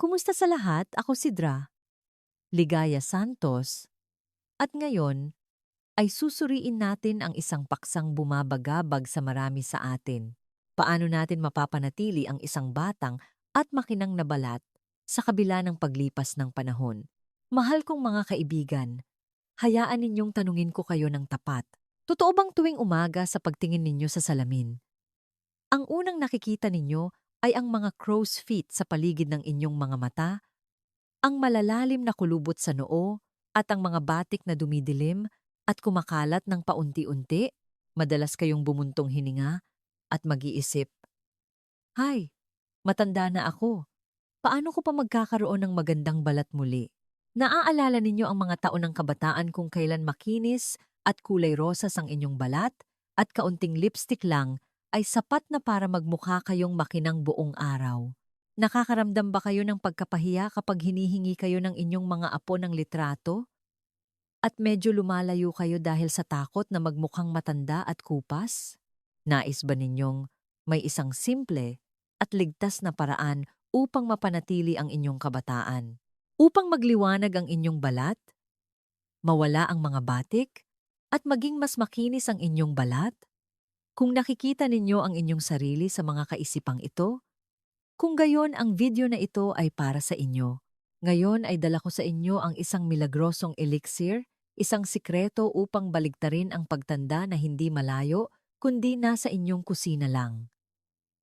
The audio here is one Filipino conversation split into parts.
Kumusta sa lahat? Ako si Dra, Ligaya Santos, at ngayon ay susuriin natin ang isang paksang bumabagabag sa marami sa atin. Paano natin mapapanatili ang isang batang at makinang na balat sa kabila ng paglipas ng panahon? Mahal kong mga kaibigan, hayaan ninyong tanungin ko kayo ng tapat. Totoo bang tuwing umaga sa pagtingin ninyo sa salamin, ang unang nakikita ninyo ay ang mga crow's feet sa paligid ng inyong mga mata, ang malalalim na kulubot sa noo at ang mga batik na dumidilim at kumakalat ng paunti-unti, madalas kayong bumuntong hininga at mag-iisip, "Hay, matanda na ako. Paano ko pa magkakaroon ng magandang balat muli?" Naaalala ninyo ang mga taon ng kabataan kung kailan makinis at kulay rosas ang inyong balat at kaunting lipstick lang ay sapat na para magmukha kayong makinang buong araw. Nakakaramdam ba kayo ng pagkapahiya kapag hinihingi kayo ng inyong mga apo ng litrato? At medyo lumalayo kayo dahil sa takot na magmukhang matanda at kupas? Nais ba ninyong may isang simple at ligtas na paraan upang mapanatili ang inyong kabataan? Upang magliwanag ang inyong balat, mawala ang mga batik, at maging mas makinis ang inyong balat? Kung nakikita ninyo ang inyong sarili sa mga kaisipang ito, kung gayon ang video na ito ay para sa inyo. Ngayon ay dala ko sa inyo ang isang milagrosong elixir, isang sikreto upang baligtarin ang pagtanda na hindi malayo, kundi nasa inyong kusina lang.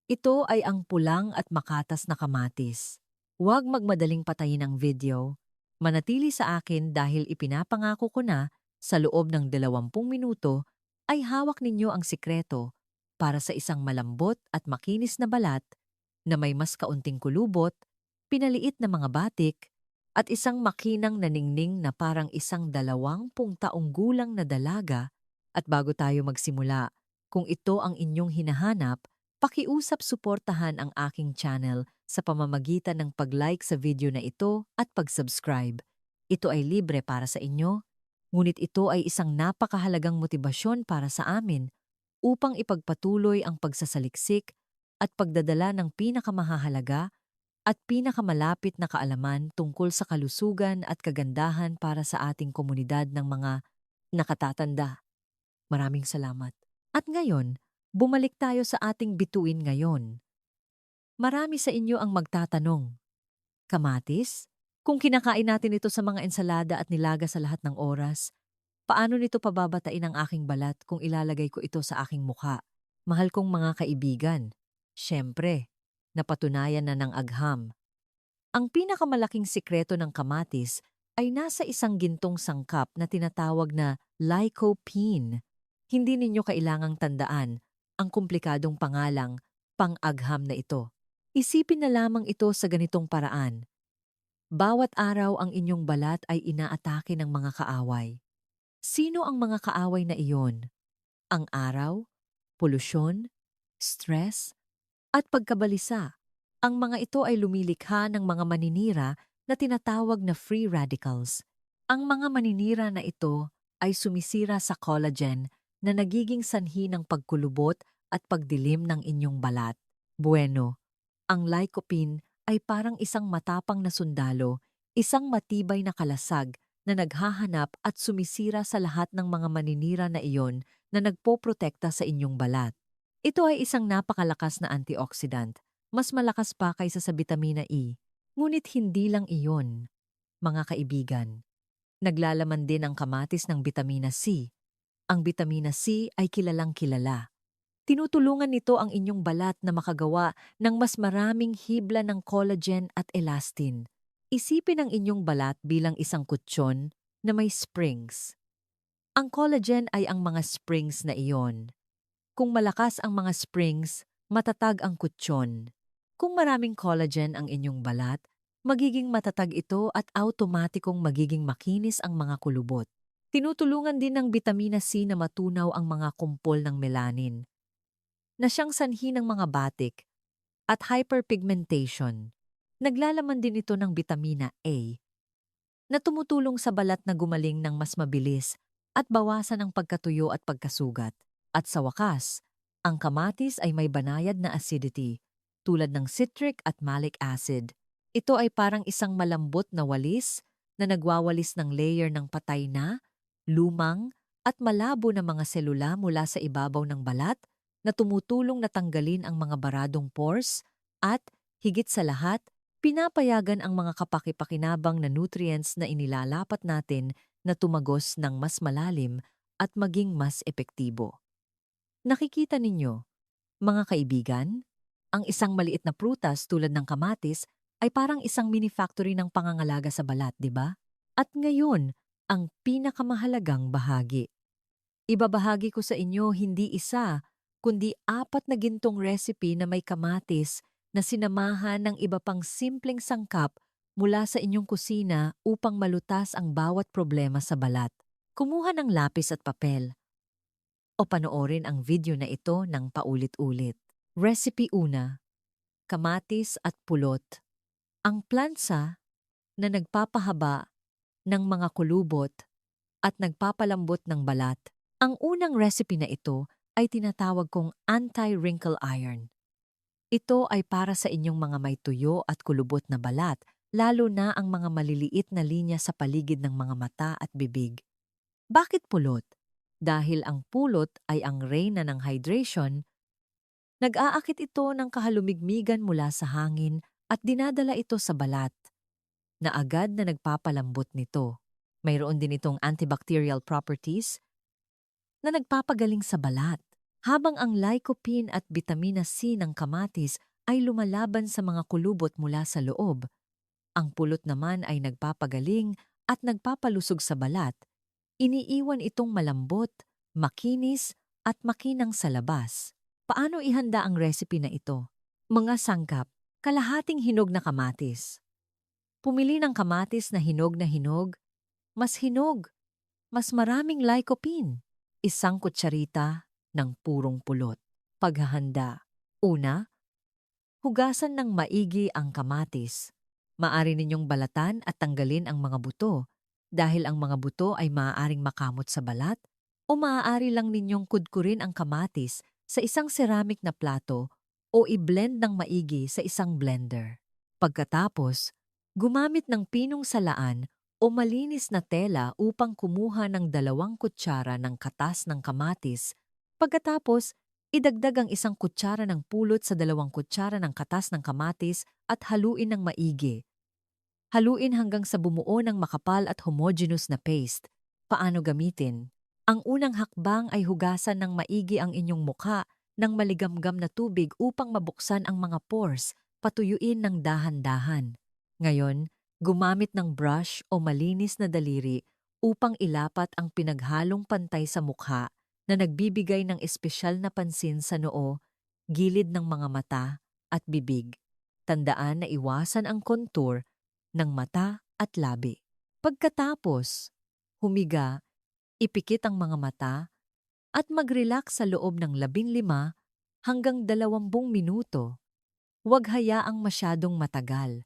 Ito ay ang pulang at makatas na kamatis. Huwag magmadaling patayin ang video. Manatili sa akin dahil ipinapangako ko na sa loob ng 20 minuto ay hawak ninyo ang sikreto para sa isang malambot at makinis na balat na may mas kaunting kulubot, pinaliit na mga batik, at isang makinang naningning na parang isang 20 taong gulang na dalaga. At bago tayo magsimula, kung ito ang inyong hinahanap, pakiusap suportahan ang aking channel sa pamamagitan ng pag-like sa video na ito at pag-subscribe. Ito ay libre para sa inyo, ngunit ito ay isang napakahalagang motibasyon para sa amin upang ipagpatuloy ang pagsasaliksik at pagdadala ng pinakamahahalaga at pinakamalapit na kaalaman tungkol sa kalusugan at kagandahan para sa ating komunidad ng mga nakatatanda. Maraming salamat. At ngayon, bumalik tayo sa ating bituin ngayon. Marami sa inyo ang magtatanong, kamatis? Kung kinakain natin ito sa mga ensalada at nilaga sa lahat ng oras, paano nito pababatain ang aking balat kung ilalagay ko ito sa aking mukha? Mahal kong mga kaibigan, syempre, napatunayan na ng agham. Ang pinakamalaking sikreto ng kamatis ay nasa isang gintong sangkap na tinatawag na lycopene. Hindi ninyo kailangang tandaan ang komplikadong pangalang pang-agham na ito. Isipin na lamang ito sa ganitong paraan. Bawat araw ang inyong balat ay inaatake ng mga kaaway. Sino ang mga kaaway na iyon? Ang araw, polusyon, stress, at pagkabalisa. Ang mga ito ay lumilikha ng mga maninira na tinatawag na free radicals. Ang mga maninira na ito ay sumisira sa collagen na nagiging sanhi ng pagkulubot at pagdilim ng inyong balat. Bueno, ang lycopene ay parang isang matapang na sundalo, isang matibay na kalasag na naghahanap at sumisira sa lahat ng mga maninira na iyon na nagpoprotekta sa inyong balat. Ito ay isang napakalakas na antioxidant, mas malakas pa kaysa sa bitamina E. Ngunit hindi lang iyon, mga kaibigan. Naglalaman din ang kamatis ng bitamina C. Ang bitamina C ay kilalang kilala. Tinutulungan nito ang inyong balat na makagawa ng mas maraming hibla ng collagen at elastin. Isipin ang inyong balat bilang isang kutsyon na may springs. Ang collagen ay ang mga springs na iyon. Kung malakas ang mga springs, matatag ang kutsyon. Kung maraming collagen ang inyong balat, magiging matatag ito at automatikong magiging makinis ang mga kulubot. Tinutulungan din ng bitamina C na matunaw ang mga kumpol ng melanin, na siyang sanhi ng mga batik at hyperpigmentation. Naglalaman din ito ng bitamina A, na tumutulong sa balat na gumaling ng mas mabilis at bawasan ang pagkatuyo at pagkasugat. At sa wakas, ang kamatis ay may banayad na acidity tulad ng citric at malic acid. Ito ay parang isang malambot na walis na nagwawalis ng layer ng patay na, lumang, at malabo na mga selula mula sa ibabaw ng balat na tumutulong na tanggalin ang mga baradong pores at, higit sa lahat, pinapayagan ang mga kapakipakinabang na nutrients na inilalapat natin na tumagos ng mas malalim at maging mas epektibo. Nakikita ninyo, mga kaibigan, ang isang maliit na prutas tulad ng kamatis ay parang isang mini factory ng pangangalaga sa balat, di ba? At ngayon, ang pinakamahalagang bahagi. Ibabahagi ko sa inyo hindi isa, kundi 4 na gintong recipe na may kamatis na sinamahan ng iba pang simpleng sangkap mula sa inyong kusina upang malutas ang bawat problema sa balat. Kumuha ng lapis at papel o panoorin ang video na ito ng paulit-ulit. Recipe 1. Kamatis at pulot. Ang plansa na nagpapahaba ng mga kulubot at nagpapalambot ng balat. Ang unang recipe na ito ay tinatawag kong anti-wrinkle iron. Ito ay para sa inyong mga may tuyo at kulubot na balat, lalo na ang mga maliliit na linya sa paligid ng mga mata at bibig. Bakit pulot? Dahil ang pulot ay ang reyna ng hydration, nag-aakit ito ng kahalumigmigan mula sa hangin at dinadala ito sa balat, na agad na nagpapalambot nito. Mayroon din itong antibacterial properties na nagpapagaling sa balat, habang ang lycopene at vitamina C ng kamatis ay lumalaban sa mga kulubot mula sa loob. Ang pulot naman ay nagpapagaling at nagpapalusog sa balat. Iniiwan itong malambot, makinis at makinang sa labas. Paano ihanda ang recipe na ito? Mga sangkap, kalahating hinog na kamatis. Pumili ng kamatis na hinog, mas maraming lycopene. 1 kutsarita ng purong pulot. Paghahanda. Una, hugasan ng maigi ang kamatis. Maaari ninyong balatan at tanggalin ang mga buto dahil ang mga buto ay maaaring makamot sa balat o maaari lang ninyong kudkurin ang kamatis sa isang ceramic na plato o i-blend ng maigi sa isang blender. Pagkatapos, gumamit ng pinong salaan o malinis na tela upang kumuha ng 2 kutsara ng katas ng kamatis. Pagkatapos, idagdag ang 1 kutsara ng pulot sa 2 kutsara ng katas ng kamatis at haluin ng maigi. Haluin hanggang sa bumuo ng makapal at homogeneous na paste. Paano gamitin? Ang unang hakbang ay hugasan ng maigi ang inyong mukha ng maligamgam na tubig upang mabuksan ang mga pores, patuyuin ng dahan-dahan. Ngayon, gumamit ng brush o malinis na daliri upang ilapat ang pinaghalong pantay sa mukha na nagbibigay ng espesyal na pansin sa noo, gilid ng mga mata at bibig. Tandaan na iwasan ang contour ng mata at labi. Pagkatapos, humiga, ipikit ang mga mata at mag-relax sa loob ng 15 hanggang 20 minuto. Huwag hayaang masyadong matagal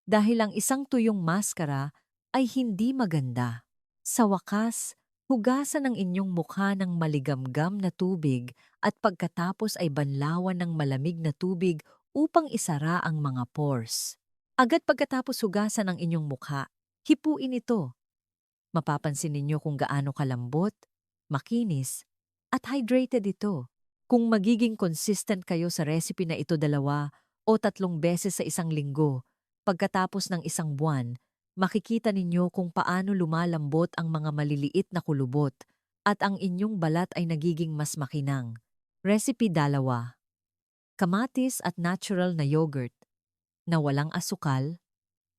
dahil ang isang tuyong maskara ay hindi maganda. Sa wakas, hugasan ang inyong mukha ng maligamgam na tubig at pagkatapos ay banlawan ng malamig na tubig upang isara ang mga pores. Agad pagkatapos hugasan ang inyong mukha, hipuin ito. Mapapansin ninyo kung gaano kalambot, makinis, at hydrated ito. Kung magiging consistent kayo sa recipe na ito 2 o 3 beses sa isang linggo, pagkatapos ng 1 buwan, makikita ninyo kung paano lumalambot ang mga maliliit na kulubot at ang inyong balat ay nagiging mas makinang. Recipe 2. Kamatis at natural na yogurt na walang asukal,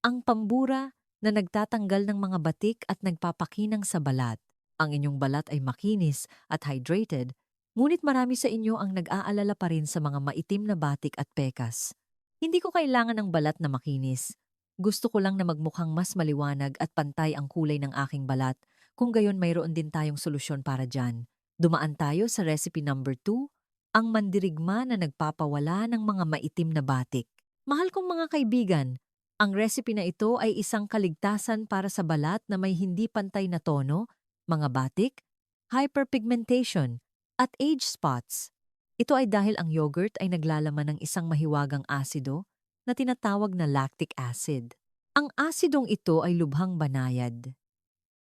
ang pambura na nagtatanggal ng mga batik at nagpapakinang sa balat. Ang inyong balat ay makinis at hydrated, ngunit marami sa inyo ang nag-aalala pa rin sa mga maitim na batik at pekas. Hindi ko kailangan ng balat na makinis. Gusto ko lang na magmukhang mas maliwanag at pantay ang kulay ng aking balat. Kung gayon, mayroon din tayong solusyon para dyan. Dumaan tayo sa recipe number 2, ang mandirigma na nagpapawala ng mga maitim na batik. Mahal kong mga kaibigan, ang recipe na ito ay isang kaligtasan para sa balat na may hindi pantay na tono, mga batik, hyperpigmentation, at age spots. Ito ay dahil ang yogurt ay naglalaman ng isang mahiwagang asido na tinatawag na lactic acid. Ang asidong ito ay lubhang banayad.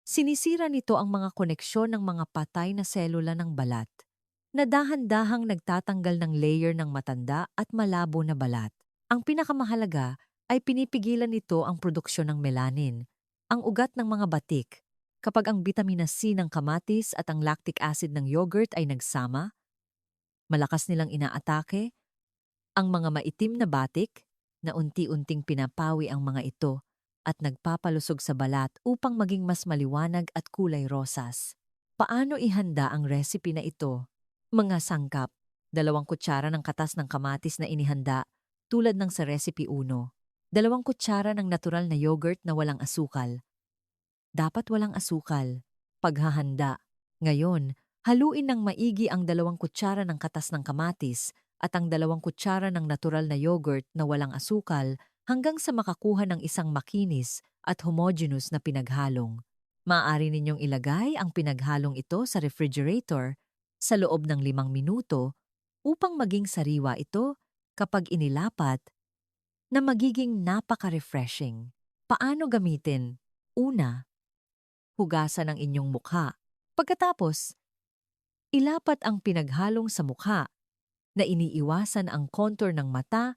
Sinisira nito ang mga koneksyon ng mga patay na selula ng balat, na dahan-dahang nagtatanggal ng layer ng matanda at malabo na balat. Ang pinakamahalaga ay pinipigilan nito ang produksyon ng melanin, ang ugat ng mga batik. Kapag ang vitamina C ng kamatis at ang lactic acid ng yogurt ay nagsama, malakas nilang inaatake ang mga maitim na batik na unti-unting pinapawi ang mga ito at nagpapalusog sa balat upang maging mas maliwanag at kulay rosas. Paano ihanda ang recipe na ito? Mga sangkap, 2 kutsara ng katas ng kamatis na inihanda tulad ng sa recipe 1. 2 kutsara ng natural na yogurt na walang asukal. Dapat walang asukal. Paghahanda. Ngayon, haluin ng maigi ang 2 kutsara ng katas ng kamatis at ang 2 kutsara ng natural na yogurt na walang asukal hanggang sa makakuha ng isang makinis at homogeneous na pinaghalong. Maaari ninyong ilagay ang pinaghalong ito sa refrigerator sa loob ng 5 minuto upang maging sariwa ito kapag inilapat na magiging napaka-refreshing. Paano gamitin? Una, hugasan ang inyong mukha. Pagkatapos, ilapat ang pinaghalong sa mukha na iniiwasan ang contour ng mata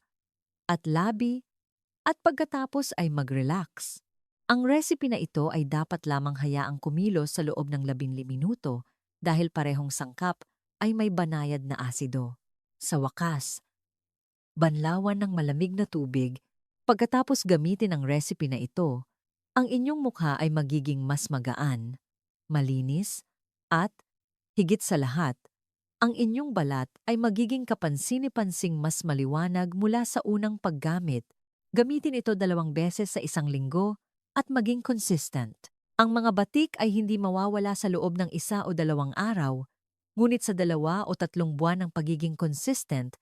at labi at pagkatapos ay mag-relax. Ang recipe na ito ay dapat lamang hayaang kumilos sa loob ng 15 minuto dahil parehong sangkap ay may banayad na asido. Sa wakas, banlawan ng malamig na tubig. Pagkatapos gamitin ang recipe na ito, ang inyong mukha ay magiging mas magaan, malinis, at, higit sa lahat, ang inyong balat ay magiging kapansin-pansing mas maliwanag mula sa unang paggamit. Gamitin ito 2 beses sa isang linggo at maging consistent. Ang mga batik ay hindi mawawala sa loob ng 1 o 2 araw, ngunit sa 2 o 3 buwan ng pagiging consistent,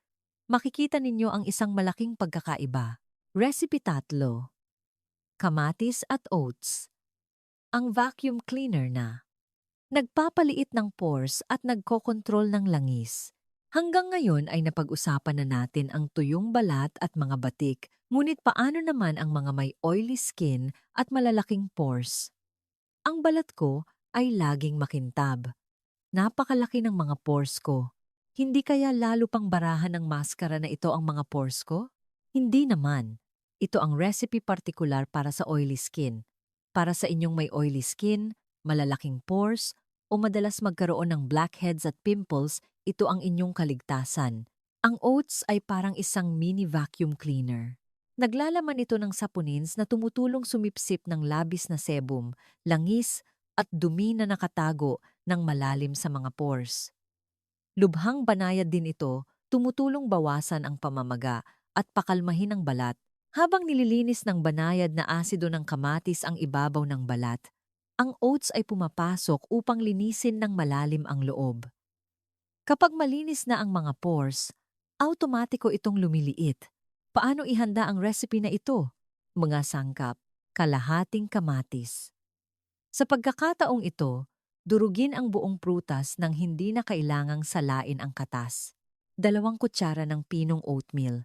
makikita ninyo ang isang malaking pagkakaiba. Recipe 3. Kamatis at oats. Ang vacuum cleaner na. Nagpapaliit ng pores at nagkokontrol ng langis. Hanggang ngayon ay napag-usapan na natin ang tuyong balat at mga batik, ngunit paano naman ang mga may oily skin at malalaking pores? Ang balat ko ay laging makintab. Napakalaki ng mga pores ko. Hindi kaya lalo pang barahan ng maskara na ito ang mga pores ko? Hindi naman. Ito ang recipe partikular para sa oily skin. Para sa inyong may oily skin, malalaking pores, o madalas magkaroon ng blackheads at pimples, ito ang inyong kaligtasan. Ang oats ay parang isang mini vacuum cleaner. Naglalaman ito ng saponins na tumutulong sumipsip ng labis na sebum, langis, at dumi na nakatago ng malalim sa mga pores. Lubhang banayad din ito, tumutulong bawasan ang pamamaga at pakalmahin ang balat. Habang nililinis ng banayad na asido ng kamatis ang ibabaw ng balat, ang oats ay pumapasok upang linisin ng malalim ang loob. Kapag malinis na ang mga pores, automatiko itong lumiliit. Paano ihanda ang recipe na ito? Mga sangkap, kalahating kamatis. Sa pagkakataong ito, durugin ang buong prutas nang hindi na kailangang salain ang katas. 2 kutsara ng pinong oatmeal.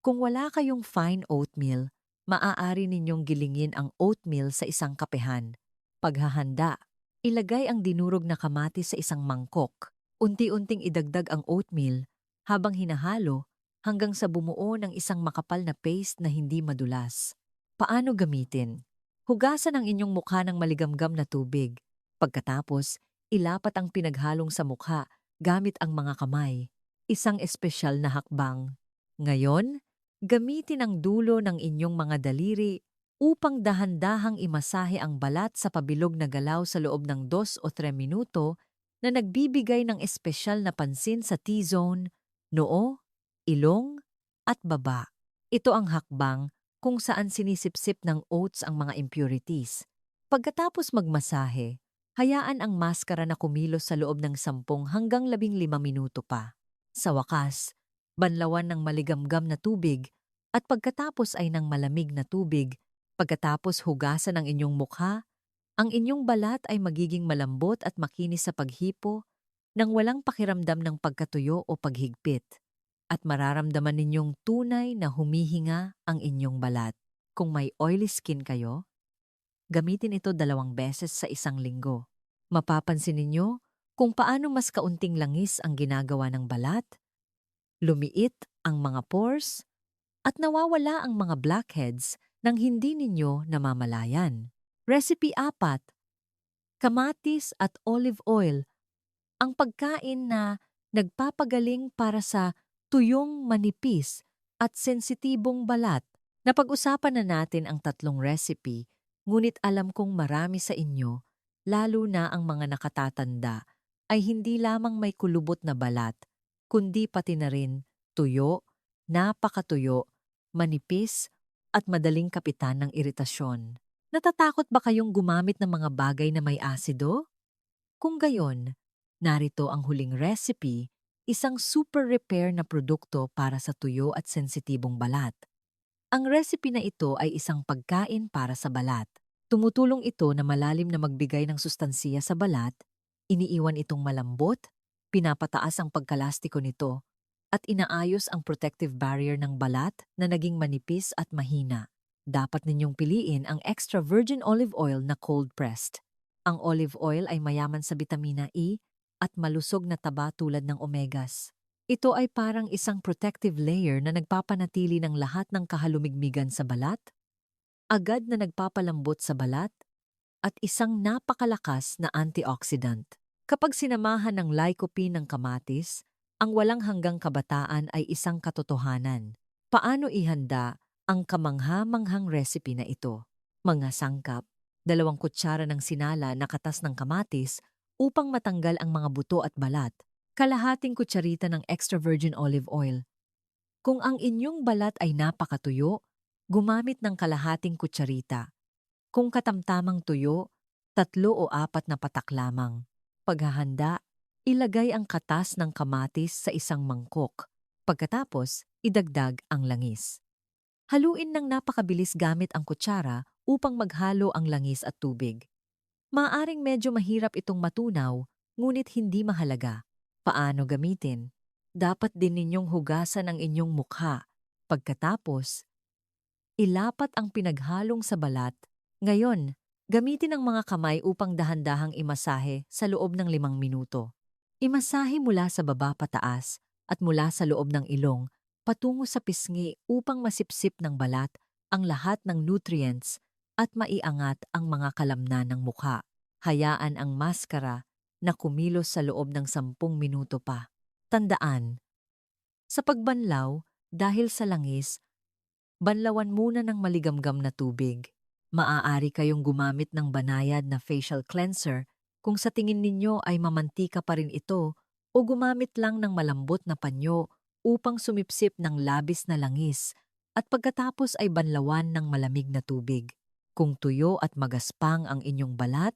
Kung wala kayong fine oatmeal, maaari ninyong gilingin ang oatmeal sa isang kapehan. Paghahanda, ilagay ang dinurog na kamatis sa isang mangkok. Unti-unting idagdag ang oatmeal habang hinahalo hanggang sa bumuo ng isang makapal na paste na hindi madulas. Paano gamitin? Hugasan ang inyong mukha ng maligamgam na tubig. Pagkatapos, ilapat ang pinaghalong sa mukha gamit ang mga kamay. Isang espesyal na hakbang. Ngayon, gamitin ang dulo ng inyong mga daliri upang dahan-dahang imasahe ang balat sa pabilog na galaw sa loob ng 2 o 3 minuto na nagbibigay ng espesyal na pansin sa T-zone, noo, ilong, at baba. Ito ang hakbang kung saan sinisipsip ng oats ang mga impurities. Pagkatapos magmasahe, hayaan ang maskara na kumilos sa loob ng 10 hanggang 15 minuto pa. Sa wakas, banlawan ng maligamgam na tubig at pagkatapos ay ng malamig na tubig. Pagkatapos hugasan ang inyong mukha, ang inyong balat ay magiging malambot at makinis sa paghipo nang walang pakiramdam ng pagkatuyo o paghigpit. at mararamdaman ninyong tunay na humihinga ang inyong balat. Kung may oily skin kayo, gamitin ito 2 beses sa isang linggo. Mapapansin ninyo kung paano mas kaunting langis ang ginagawa ng balat, lumiit ang mga pores, at nawawala ang mga blackheads nang hindi ninyo namamalayan. Recipe 4. Kamatis at olive oil, ang pagkain na nagpapagaling para sa tuyong manipis at sensitibong balat. Napag-usapan na natin ang 3 recipe, ngunit alam kong marami sa inyo, lalo na ang mga nakatatanda, ay hindi lamang may kulubot na balat, kundi pati na rin tuyo, napakatuyo, manipis, at madaling kapitan ng iritasyon. Natatakot ba kayong gumamit ng mga bagay na may asido? Kung gayon, narito ang huling recipe, isang super repair na produkto para sa tuyo at sensitibong balat. Ang recipe na ito ay isang pagkain para sa balat. Tumutulong ito na malalim na magbigay ng sustansiya sa balat, iniiwan itong malambot, pinapataas ang pagkalastiko nito, at inaayos ang protective barrier ng balat na naging manipis at mahina. Dapat ninyong piliin ang extra virgin olive oil na cold-pressed. Ang olive oil ay mayaman sa vitamina E at malusog na taba tulad ng omegas. Ito ay parang isang protective layer na nagpapanatili ng lahat ng kahalumigmigan sa balat, agad na nagpapalambot sa balat, at isang napakalakas na antioxidant. Kapag sinamahan ng lycopene ng kamatis, ang walang hanggang kabataan ay isang katotohanan. Paano ihanda ang kamangha-manghang recipe na ito? Mga sangkap: 2 kutsara ng sinala na katas ng kamatis upang matanggal ang mga buto at balat, kalahating kutsarita ng extra virgin olive oil. Kung ang inyong balat ay napakatuyo, gumamit ng kalahating kutsarita. Kung katamtamang tuyo, 3 o 4 na patak lamang. Paghahanda, ilagay ang katas ng kamatis sa isang mangkok. Pagkatapos, idagdag ang langis. Haluin ng napakabilis gamit ang kutsara upang maghalo ang langis at tubig. Maaring medyo mahirap itong matunaw, ngunit hindi mahalaga. Paano gamitin? Dapat din ninyong hugasan ang inyong mukha. Pagkatapos, ilapat ang pinaghalong sa balat. Ngayon, gamitin ang mga kamay upang dahan-dahang imasahe sa loob ng 5 minuto. Imasahe mula sa baba pataas at mula sa loob ng ilong patungo sa pisngi upang masipsip ng balat ang lahat ng nutrients at maiangat ang mga kalamnan ng mukha. Hayaan ang maskara na kumilos sa loob ng 10 minuto pa. Tandaan, sa pagbanlaw, dahil sa langis, banlawan muna ng maligamgam na tubig. Maaari kayong gumamit ng banayad na facial cleanser kung sa tingin ninyo ay mamantika pa rin ito, o gumamit lang ng malambot na panyo upang sumipsip ng labis na langis at pagkatapos ay banlawan ng malamig na tubig. Kung tuyo at magaspang ang inyong balat,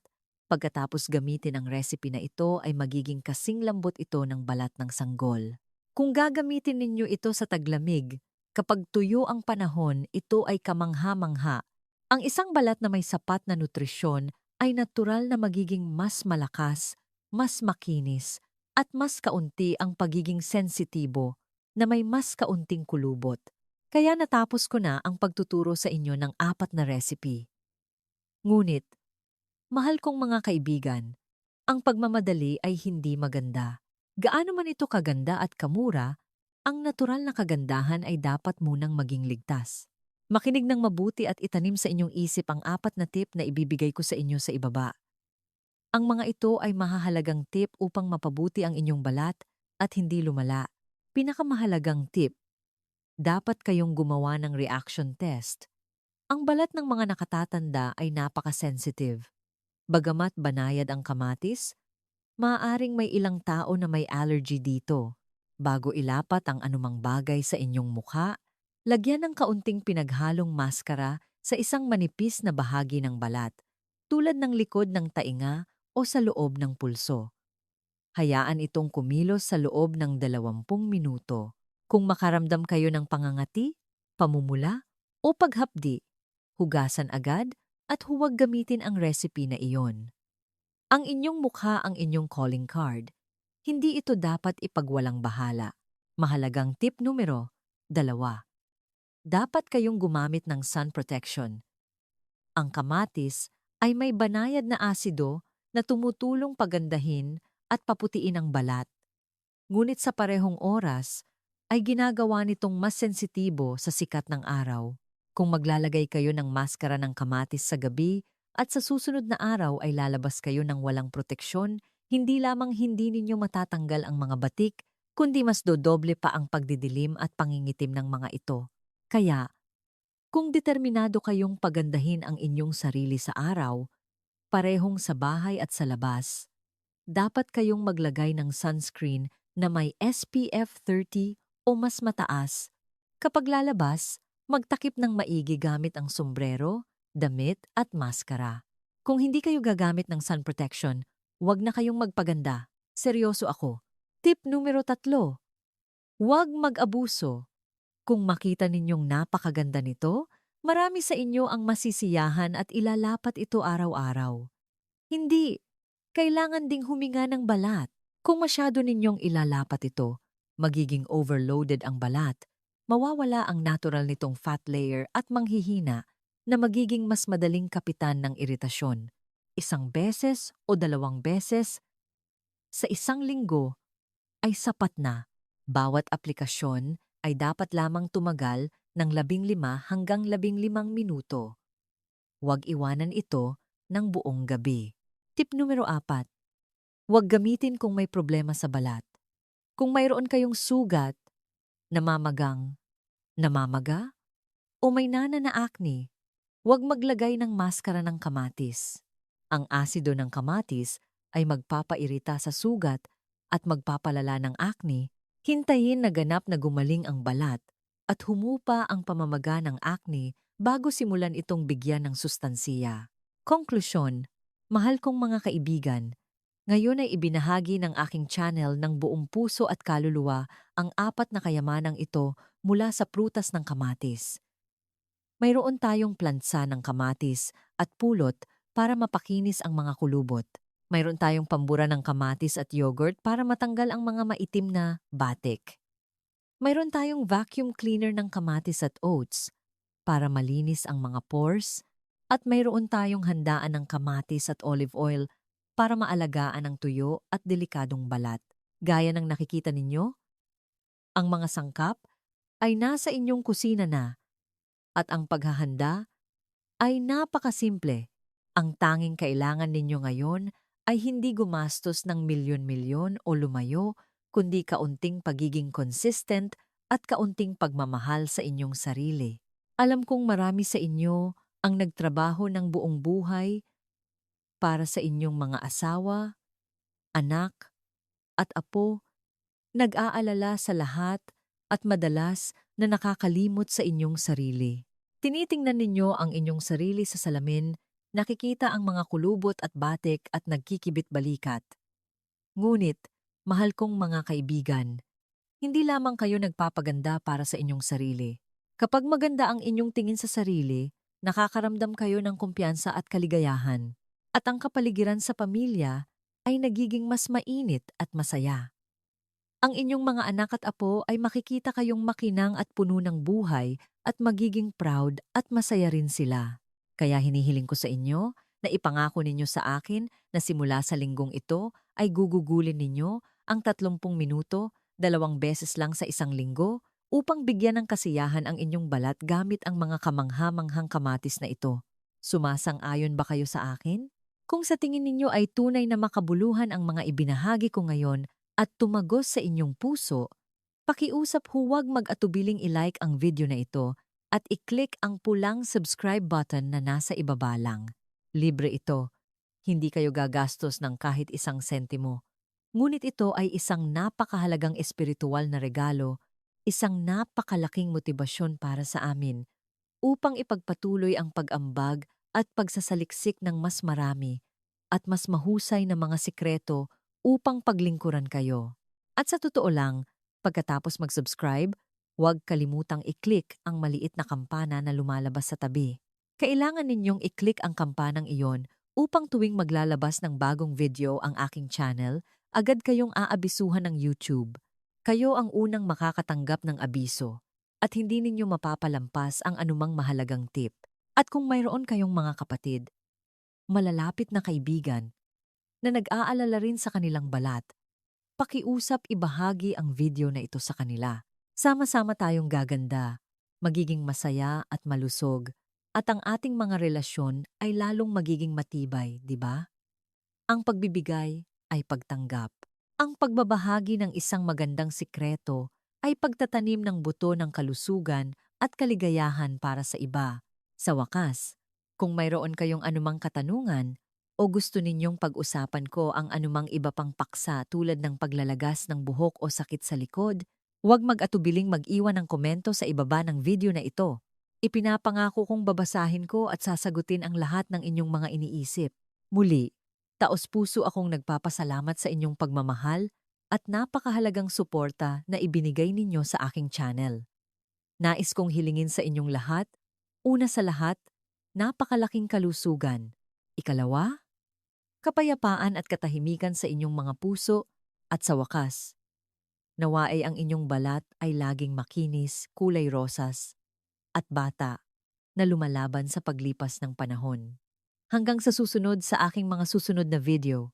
pagkatapos gamitin ang recipe na ito ay magiging kasing lambot ito ng balat ng sanggol. Kung gagamitin ninyo ito sa taglamig, kapag tuyo ang panahon, ito ay kamangha-mangha. Ang isang balat na may sapat na nutrisyon ay natural na magiging mas malakas, mas makinis, at mas kaunti ang pagiging sensitibo na may mas kaunting kulubot. Kaya natapos ko na ang pagtuturo sa inyo ng 4 na recipe. Ngunit, mahal kong mga kaibigan, ang pagmamadali ay hindi maganda. Gaano man ito kaganda at kamura, ang natural na kagandahan ay dapat munang maging ligtas. Makinig ng mabuti at itanim sa inyong isip ang 4 na tip na ibibigay ko sa inyo sa ibaba. Ang mga ito ay mahahalagang tip upang mapabuti ang inyong balat at hindi lumala. Pinakamahalagang tip: dapat kayong gumawa ng reaction test. Ang balat ng mga nakatatanda ay napaka-sensitive. Bagamat banayad ang kamatis, maaaring may ilang tao na may allergy dito. Bago ilapat ang anumang bagay sa inyong mukha, lagyan ng kaunting pinaghalong maskara sa isang manipis na bahagi ng balat, tulad ng likod ng tainga o sa loob ng pulso. Hayaan itong kumilos sa loob ng 20 minuto. Kung makaramdam kayo ng pangangati, pamumula, o paghapdi, hugasan agad at huwag gamitin ang recipe na iyon. Ang inyong mukha ang inyong calling card. Hindi ito dapat ipagwalang bahala. Mahalagang tip numero 2. Dapat kayong gumamit ng sun protection. Ang kamatis ay may banayad na asido na tumutulong pagandahin at paputiin ang balat. Ngunit sa parehong oras, ay ginagawa nitong mas sensitibo sa sikat ng araw. Kung maglalagay kayo ng maskara ng kamatis sa gabi at sa susunod na araw ay lalabas kayo ng walang proteksyon, hindi lamang hindi ninyo matatanggal ang mga batik, kundi mas dodoble pa ang pagdidilim at pangingitim ng mga ito. Kaya, kung determinado kayong pagandahin ang inyong sarili sa araw, parehong sa bahay at sa labas, dapat kayong maglagay ng sunscreen na may SPF 30 o mas mataas. Kapag lalabas, magtakip ng maigi gamit ang sombrero, damit at maskara. Kung hindi kayo gagamit ng sun protection, huwag na kayong magpaganda. Seryoso ako. Tip numero 3. Huwag mag-abuso. Kung makita ninyong napakaganda nito, marami sa inyo ang masisiyahan at ilalapat ito araw-araw. Hindi. Kailangan ding huminga ng balat. Kung masyado ninyong ilalapat ito, magiging overloaded ang balat, mawawala ang natural nitong fat layer at manghihina na magiging mas madaling kapitan ng iritasyon. 1 beses o 2 beses sa isang linggo ay sapat na. Bawat aplikasyon ay dapat lamang tumagal ng 15 hanggang 15 minuto. Huwag iwanan ito ng buong gabi. Tip numero 4. Huwag gamitin kung may problema sa balat. Kung mayroon kayong sugat, namamagang, namamaga, o may nana na acne, huwag maglagay ng maskara ng kamatis. Ang asido ng kamatis ay magpapairita sa sugat at magpapalala ng acne. Hintayin na ganap na gumaling ang balat at humupa ang pamamaga ng acne bago simulan itong bigyan ng sustansiya. Konklusyon, mahal kong mga kaibigan, ngayon ay ibinahagi ng aking channel ng buong puso at kaluluwa ang 4 na kayamanang ito mula sa prutas ng kamatis. Mayroon tayong plansa ng kamatis at pulot para mapakinis ang mga kulubot. Mayroon tayong pambura ng kamatis at yogurt para matanggal ang mga maitim na batik. Mayroon tayong vacuum cleaner ng kamatis at oats para malinis ang mga pores. At mayroon tayong handaan ng kamatis at olive oil para maalagaan ang tuyo at delikadong balat. Gaya ng nakikita ninyo, ang mga sangkap ay nasa inyong kusina na at ang paghahanda ay napakasimple. Ang tanging kailangan ninyo ngayon ay hindi gumastos ng milyon-milyon o lumayo, kundi kaunting pagiging consistent at kaunting pagmamahal sa inyong sarili. Alam kong marami sa inyo ang nagtrabaho ng buong buhay para sa inyong mga asawa, anak, at apo, nag-aalala sa lahat at madalas na nakakalimot sa inyong sarili. Tinitingnan ninyo ang inyong sarili sa salamin, nakikita ang mga kulubot at batik at nagkikibit-balikat. Ngunit, mahal kong mga kaibigan, hindi lamang kayo nagpapaganda para sa inyong sarili. Kapag maganda ang inyong tingin sa sarili, nakakaramdam kayo ng kumpiyansa at kaligayahan. At ang kapaligiran sa pamilya ay nagiging mas mainit at masaya. Ang inyong mga anak at apo ay makikita kayong makinang at puno ng buhay at magiging proud at masaya rin sila. Kaya hinihiling ko sa inyo na ipangako ninyo sa akin na simula sa linggong ito ay gugugulin ninyo ang 30 minuto, 2 beses lang sa isang linggo upang bigyan ng kasiyahan ang inyong balat gamit ang mga kamangha-manghang kamatis na ito. Sumasang-ayon ba kayo sa akin? Kung sa tingin ninyo ay tunay na makabuluhan ang mga ibinahagi ko ngayon at tumagos sa inyong puso, pakiusap huwag mag-atubiling i-like ang video na ito at i-click ang pulang subscribe button na nasa ibaba lang. Libre ito. Hindi kayo gagastos ng kahit 1 sentimo. Ngunit ito ay isang napakahalagang espiritual na regalo, isang napakalaking motibasyon para sa amin upang ipagpatuloy ang pag-ambag at pagsasaliksik ng mas marami at mas mahusay na mga sikreto upang paglingkuran kayo. At sa totoo lang, pagkatapos mag-subscribe, huwag kalimutang i-click ang maliit na kampana na lumalabas sa tabi. Kailangan ninyong i-click ang kampanang iyon upang tuwing maglalabas ng bagong video ang aking channel, agad kayong aabisuhan ng YouTube. Kayo ang unang makakatanggap ng abiso at hindi ninyo mapapalampas ang anumang mahalagang tip. At kung mayroon kayong mga kapatid, malalapit na kaibigan na nag-aalala rin sa kanilang balat, pakiusap ibahagi ang video na ito sa kanila. Sama-sama tayong gaganda, magiging masaya at malusog, at ang ating mga relasyon ay lalong magiging matibay, di ba? Ang pagbibigay ay pagtanggap. Ang pagbabahagi ng isang magandang sikreto ay pagtatanim ng buto ng kalusugan at kaligayahan para sa iba. Sa wakas, kung mayroon kayong anumang katanungan o gusto ninyong pag-usapan ko ang anumang iba pang paksa tulad ng paglalagas ng buhok o sakit sa likod, huwag mag-atubiling mag-iwan ng komento sa ibaba ng video na ito. Ipinapangako kong babasahin ko at sasagutin ang lahat ng inyong mga iniisip. Muli, taos-puso akong nagpapasalamat sa inyong pagmamahal at napakahalagang suporta na ibinigay ninyo sa aking channel. Nais kong hilingin sa inyong lahat, una sa lahat, napakalaking kalusugan. Ikalawa, kapayapaan at katahimikan sa inyong mga puso at sa wakas, nawa ay ang inyong balat ay laging makinis, kulay rosas at bata na lumalaban sa paglipas ng panahon. Hanggang sa susunod sa aking mga susunod na video.